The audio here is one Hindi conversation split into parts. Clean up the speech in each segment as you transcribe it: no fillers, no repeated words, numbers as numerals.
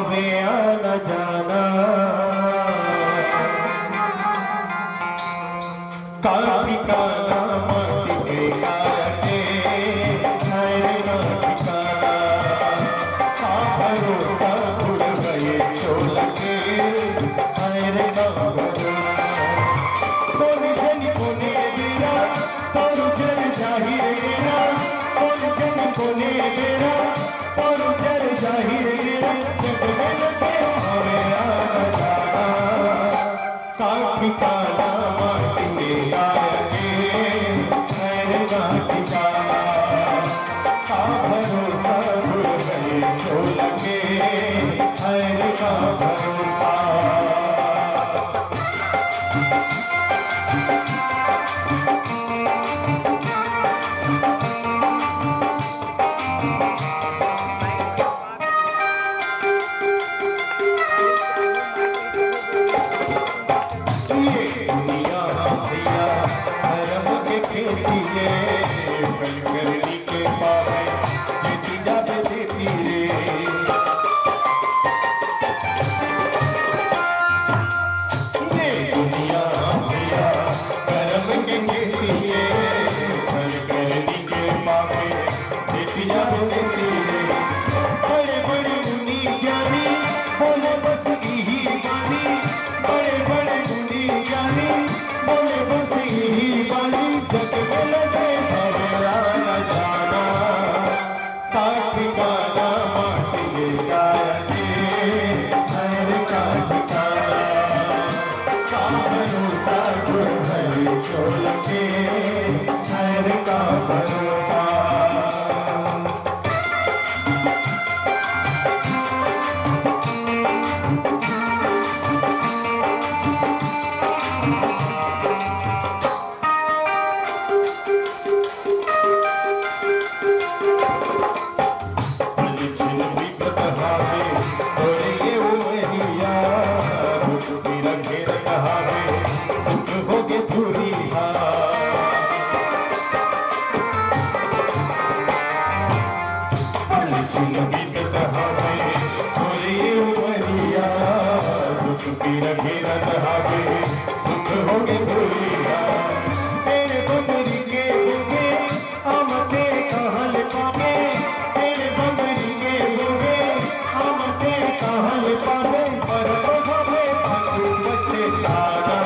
हमें आना जाना काफी काला माटी के काटे हरे माटी काला का भरोसा भूल गए चोल के हरे भरोसा कौन जन कोने बेरा तोर जन जाहिर मेरा कौन जन कोने बेरा तोर जन जाहिर मेरा जग में लगे हमें आना जाना काफी काला माटी के काटे हरे माटी काला का भरोसा भूल गए चोल के हरे का भरोसा करनी के पावे जेती जावे देती रे ये दुनिया भैया कर्म के खेती है करनी के पावे जेती जावे देती रे बड़े बड़े मुनि ज्ञानी बोले बस यही बानी बड़े बड़े मुनि ज्ञानी बोले बस यही बानी जग में लगे काफी काला माटी के काटे हरे काटी काला का भरोसा भूल गए चोल के हरे का भरोसा सुख होगे भूलिया तेरे बबरी के होगे हम तेरे कहल पावे तेरे बबरी के होगे हम तेरे कहल पावे पर हमें पाछू बच्चे तारा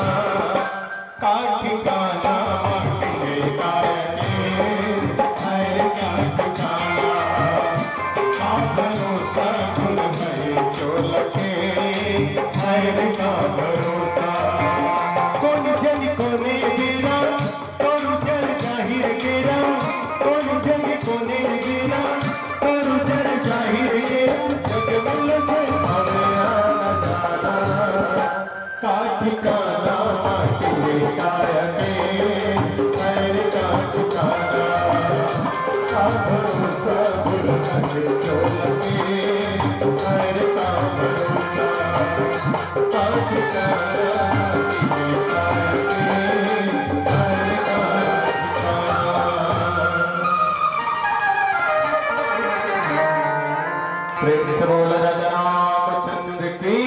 काटी काला माटी के काटे हरे काटी काला का भरोसा भूल गए चोल के हरे का भरोसा कौन जन कोने बेरा कौन जन जाहिर केरा कौन जन कोने बेरा कौन जन जाहिर केरा जग में लगे हमें आना जाना काटी काला माटी के काटे हरे काटी काला का भरोसा भूल गए चोल के हरे का भरोसा काटी काला प्रेम से बोल राजा रामचंद्र की